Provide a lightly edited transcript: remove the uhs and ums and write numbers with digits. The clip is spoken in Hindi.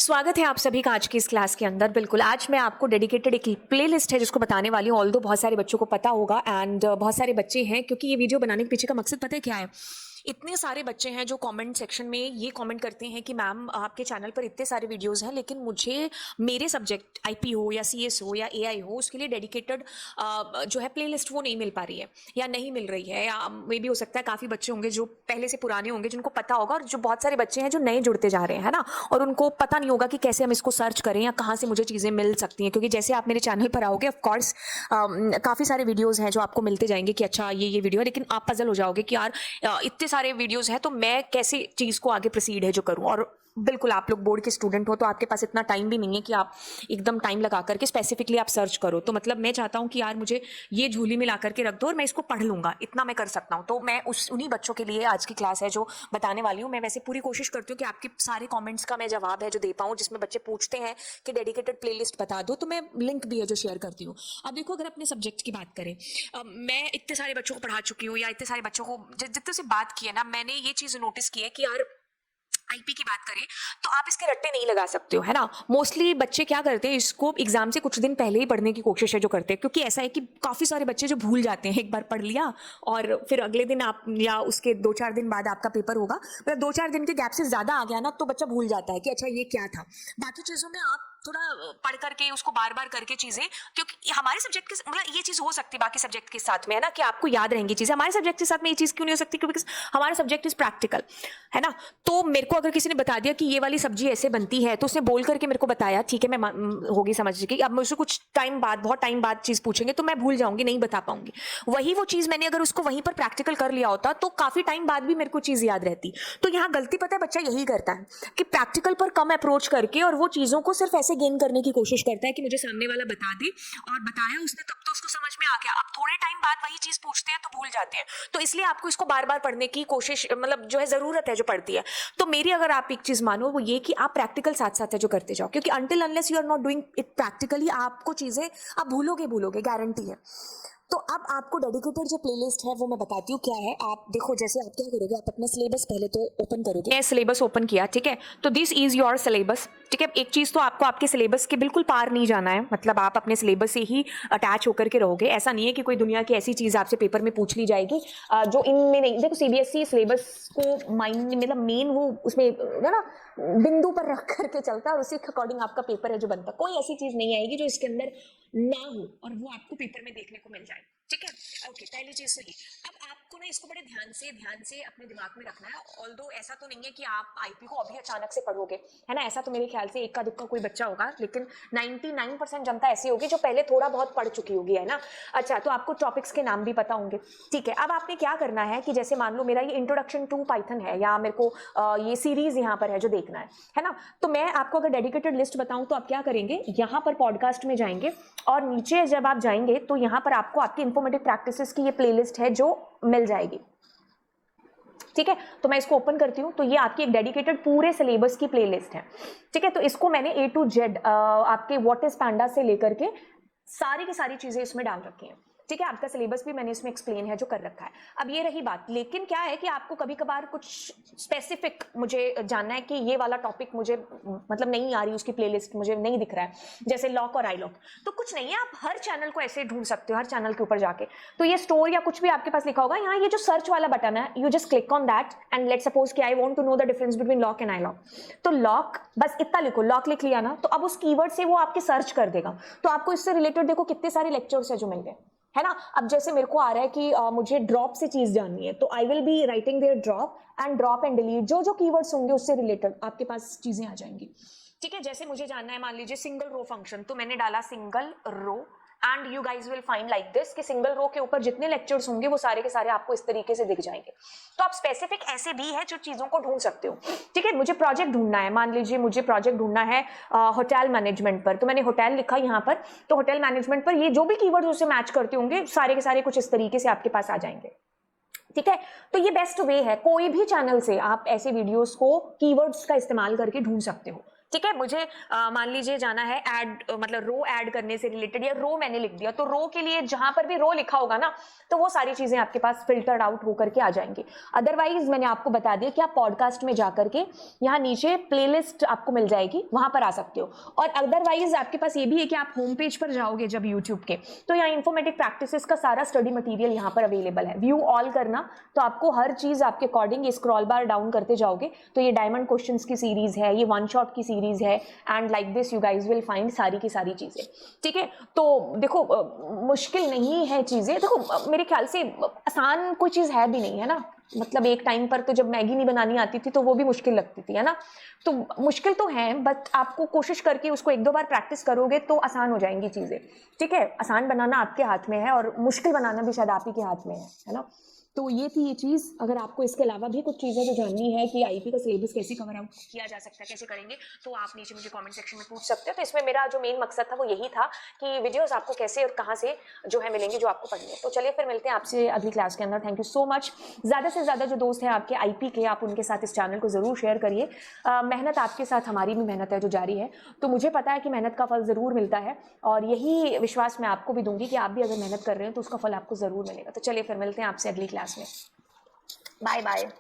स्वागत है आप सभी का आज की इस क्लास के अंदर। बिल्कुल आज मैं आपको डेडिकेटेड एक प्लेलिस्ट है जिसको बताने वाली हूँ। ऑल्दो बहुत सारे बच्चों को पता होगा एंड बहुत सारे बच्चे हैं, क्योंकि ये वीडियो बनाने के पीछे का मकसद पता है क्या है। इतने सारे बच्चे हैं जो कमेंट सेक्शन में ये कमेंट करते हैं कि मैम आपके चैनल पर इतने सारे वीडियोस हैं, लेकिन मुझे मेरे सब्जेक्ट आईपी हो या सीएस हो या एआई हो उसके लिए डेडिकेटेड जो है प्लेलिस्ट वो नहीं मिल पा रही है या नहीं मिल रही है, या मे भी हो सकता है काफ़ी बच्चे होंगे जो पहले से पुराने होंगे जिनको पता होगा, और जो बहुत सारे बच्चे हैं जो नए जुड़ते जा रहे हैं, है ना, और उनको पता नहीं होगा कि कैसे हम इसको सर्च करें या कहाँ से मुझे चीज़ें मिल सकती हैं। क्योंकि जैसे आप मेरे चैनल पर आओगे ऑफकोर्स काफ़ी सारे वीडियोज़ हैं जो आपको मिलते जाएंगे कि अच्छा ये वीडियो है, लेकिन आप पजल हो जाओगे कि यार इतने सारे वीडियोस हैं तो मैं कैसे चीज़ को आगे प्रोसीड है जो करूं। और बिल्कुल आप लोग बोर्ड के स्टूडेंट हो तो आपके पास इतना टाइम भी नहीं है कि आप एकदम टाइम लगा करके स्पेसिफिकली आप सर्च करो। तो मतलब मैं चाहता हूं कि यार मुझे ये झोली में ला करके रख दो और मैं इसको पढ़ लूंगा, इतना मैं कर सकता हूं। तो मैं उन्हीं बच्चों के लिए आज की क्लास है जो बताने वाली हूँ। मैं वैसे पूरी कोशिश करती हूँ कि आपके सारे कॉमेंट्स का मैं जवाब है जो दे पाऊँ, जिसमें बच्चे पूछते हैं कि डेडिकेटेड प्लेलिस्ट बता दो, तो मैं लिंक भी है जो शेयर करती हूँ। अब देखो, अगर अपने सब्जेक्ट की बात करें, मैं इतने सारे बच्चों को पढ़ा चुकी हूँ या इतने सारे बच्चों को जितने से बात की है ना, मैंने ये चीज़ नोटिस की है कि यार आईपी की बात करें तो आप इसके रट्टे नहीं लगा सकते हो, है ना। मोस्टली बच्चे क्या करते हैं, इसको एग्जाम से कुछ दिन पहले ही पढ़ने की कोशिश है जो करते हैं, क्योंकि ऐसा है कि काफ़ी सारे बच्चे जो भूल जाते हैं, एक बार पढ़ लिया और फिर अगले दिन आप या उसके 2-4 दिन बाद आपका पेपर होगा, मतलब 2-4 दिन के गैप से ज़्यादा आ गया ना तो बच्चा भूल जाता है कि अच्छा ये क्या था। बाकी चीज़ों में आप थोड़ा पढ़ करके उसको बार बार करके चीज़ें, क्योंकि हमारे सब्जेक्ट के मतलब ये चीज़ हो सकती है बाकी सब्जेक्ट के साथ में, है ना, कि आपको याद रहेंगी चीज़ें। हमारे सब्जेक्ट के साथ में ये चीज़ क्यों नहीं हो सकती, क्योंकि हमारा सब्जेक्ट इज प्रैक्टिकल, है ना। तो मेरे को अगर किसी ने बता दिया कि ये वाली सब्जी ऐसे बनती है तो उसने बोल करके मेरे को बताया, ठीक है, मैं होगी समझ की। अब मुझसे कुछ टाइम बाद, बहुत टाइम बाद चीज़ पूछेंगे तो मैं भूल जाऊंगी, नहीं बता पाऊंगी। वही वो चीज़ मैंने अगर उसको वहीं पर प्रैक्टिकल कर लिया होता तो काफ़ी टाइम बाद भी मेरे को चीज़ याद रहती। तो यहाँ गलती पता है बच्चा यही करता है कि प्रैक्टिकल पर कम अप्रोच करके और वो चीज़ों को सिर्फ ऐसे गेन करने की कोशिश करता है कि मुझे सामने वाला बता दे, और बताया उसने तब तो उसको समझ में आ गया। अब थोड़े टाइम बाद वही चीज़ पूछते हैं तो भूल जाते हैं। तो इसलिए आपको इसको बार बार पढ़ने की कोशिश, मतलब जो है ज़रूरत है जो पढ़ती है। तो मेरी अगर आप एक चीज़ मानो वो ये कि आप प्रैक्टिकल साथ साथ है जो करते जाओ, क्योंकि until unless you are not doing it practically आपको चीज़ें आप भूलोगे, गारंटी है। तो अब आपको डेडिकेटेड जो प्लेलिस्ट है वो मैं बताती हूँ क्या है। आप देखो, जैसे आप क्या करोगे, आप अपना सिलेबस पहले तो ओपन करोगे। मैं सिलेबस ओपन किया, ठीक है, तो दिस इज योर सिलेबस, ठीक है। एक चीज़ तो आपको आपके सिलेबस के बिल्कुल पार नहीं जाना है, मतलब आप अपने सिलेबस से ही अटैच होकर के रहोगे। ऐसा नहीं है कि कोई दुनिया की ऐसी चीज़ आपसे पेपर में पूछ ली जाएगी जो इनमें नहीं। देखो सीबीएसई सिलेबस को माइंड मतलब मेन वो उसमें है ना बिंदु पर रख करके चलता है और उसी के अकॉर्डिंग आपका पेपर है जो बनता है। कोई ऐसी चीज़ नहीं आएगी जो इसके अंदर ना हो और वो आपको पेपर में देखने को मिल जाए, ठीक है। ओके, पहली चीज तो ये। अब आपको ना इसको बड़े ध्यान से अपने दिमाग में रखना है। ऑल्दो ऐसा तो नहीं है कि आप आईपी को अभी अचानक से पढ़ोगे, है ना। ऐसा तो मेरे ख्याल से इक्का दुक्का कोई बच्चा होगा, लेकिन 99% जनता ऐसी होगी जो पहले थोड़ा बहुत पढ़ चुकी होगी, है ना। अच्छा, तो आपको टॉपिक्स के नाम भी पता होंगे, ठीक है। अब आपने क्या करना है कि जैसे मान लो मेरा ये इंट्रोडक्शन टू पाइथन है या मेरे को ये सीरीज यहाँ पर है जो देखना है ना। तो मैं आपको अगर डेडिकेटेड लिस्ट बताऊं तो आप क्या करेंगे, यहाँ पर पॉडकास्ट में जाएंगे और नीचे जब आप जाएंगे तो यहाँ पर आपको आपकी इंफॉर्मेटिव प्रैक्टिसेस की ये प्लेलिस्ट है जो मिल जाएगी, ठीक है। तो मैं इसको ओपन करती हूँ तो ये आपकी एक डेडिकेटेड पूरे सिलेबस की प्लेलिस्ट है, ठीक है। तो इसको मैंने A to Z आपके व्हाट इज पैंडा से लेकर के सारी की सारी चीजें इसमें डाल रखी हैं, ठीक है। आपका सिलेबस भी मैंने इसमें एक्सप्लेन है जो कर रखा है। अब ये रही बात, लेकिन क्या है कि आपको कभी कभार कुछ स्पेसिफिक मुझे जानना है कि ये वाला टॉपिक मुझे मतलब नहीं आ रही, उसकी प्लेलिस्ट मुझे नहीं दिख रहा है, जैसे लॉक और आई लॉक। तो कुछ नहीं है, आप हर चैनल को ऐसे ढूंढ सकते हो, हर चैनल के ऊपर जाके। तो ये स्टोर या कुछ भी आपके पास लिखा होगा, यहाँ ये जो सर्च वाला बटन है, you just click on that and let suppose कि I want to know the difference between lock and I lock. तो लॉक बस इतना लिखो, लॉक लिख लिया ना, तो अब उस कीवर्ड से वो आपके सर्च कर देगा। तो आपको इससे रिलेटेड देखो कितने सारे लेक्चर्स है जो मिल गए, है ना। अब जैसे मेरे को आ रहा है कि मुझे ड्रॉप से चीज जाननी है, तो I will be writing there drop and delete, जो जो कीवर्ड्स होंगे उससे रिलेटेड आपके पास चीजें आ जाएंगी, ठीक है। जैसे मुझे जानना है, मान लीजिए सिंगल रो फंक्शन, तो मैंने डाला single row and you guys will find like this कि सिंगल रो के ऊपर जितने लेक्चर्स होंगे वो सारे के सारे आपको इस तरीके से दिख जाएंगे। तो आप स्पेसिफिक ऐसे भी है जो चीजों को ढूंढ सकते हो, ठीक है। मुझे प्रोजेक्ट ढूंढना है, मान लीजिए मुझे प्रोजेक्ट ढूंढना है होटल मैनेजमेंट पर, तो मैंने होटल लिखा यहाँ पर, तो होटल मैनेजमेंट पर ये जो भी कीवर्ड्स उससे मैच करते होंगे सारे के सारे कुछ इस तरीके से आपके पास आ जाएंगे, ठीक है। तो ये बेस्ट वे है, कोई भी चैनल से आप ऐसे वीडियोस को कीवर्ड्स का इस्तेमाल करके ढूंढ सकते हो, ठीक है, मुझे मान लीजिए जाना है ऐड, मतलब रो ऐड करने से रिलेटेड, या रो मैंने लिख दिया तो रो के लिए जहां पर भी रो लिखा होगा ना, तो वो सारी चीजें आपके पास फिल्टर्ड आउट होकर के आ जाएंगी। अदरवाइज मैंने आपको बता दिया कि आप पॉडकास्ट में जाकर के यहाँ नीचे प्लेलिस्ट आपको मिल जाएगी, वहां पर आ सकते हो। और अदरवाइज आपके पास ये भी है कि आप होम पेज पर जाओगे जब यूट्यूब के, तो यहाँ इन्फॉर्मेटिव प्रैक्टिसेस का सारा स्टडी मटीरियल यहाँ पर अवेलेबल है। व्यू ऑल करना, तो आपको हर चीज आपके अकॉर्डिंग स्क्रॉल बार डाउन करते जाओगे तो ये डायमंड क्वेश्चंस की सीरीज है, ये वन शॉट की सीरीज है, and like this you guys will find सारी की सारी चीजें। ठीक है, तो देखो मुश्किल नहीं है चीजें, देखो मेरे ख्याल से आसान कोई चीज है भी नहीं, है ना। मतलब एक टाइम पर तो जब मैगी नहीं बनानी आती थी तो वो भी मुश्किल लगती थी, है ना। तो मुश्किल तो है, बट आपको कोशिश करके उसको एक दो बार प्रैक्टिस करोगे तो आसान हो जाएंगी चीजें। ठीक है, आसान बनाना आपके हाथ में है और मुश्किल बनाना भी शायद आप ही के हाथ में है ना। तो ये थी ये चीज़। अगर आपको इसके अलावा भी कुछ चीज़ें जो जाननी है कि आईपी का सिलेबस कैसे कवर आउट किया जा सकता है, कैसे करेंगे, तो आप नीचे मुझे कमेंट सेक्शन में पूछ सकते हो। तो इसमें मेरा जो मेन मकसद था वो यही था कि वीडियोस आपको कैसे और कहाँ से जो है मिलेंगे, जो आपको पढ़ने। तो चलिए फिर मिलते हैं आपसे अगली क्लास के अंदर। Thank you so much. ज़्यादा से ज़्यादा जो दोस्त हैं आपके आईपी के, आप उनके साथ इस चैनल को ज़रूर शेयर करिए। मेहनत आपके साथ हमारी भी मेहनत है जो जारी है, तो मुझे पता है कि मेहनत का फल ज़रूर मिलता है, और यही विश्वास मैं आपको भी दूंगी कि आप भी अगर मेहनत कर रहे हो तो उसका फल आपको ज़रूर मिलेगा। तो चलिए फिर मिलते हैं आपसे अगली क्लास में। Bye bye.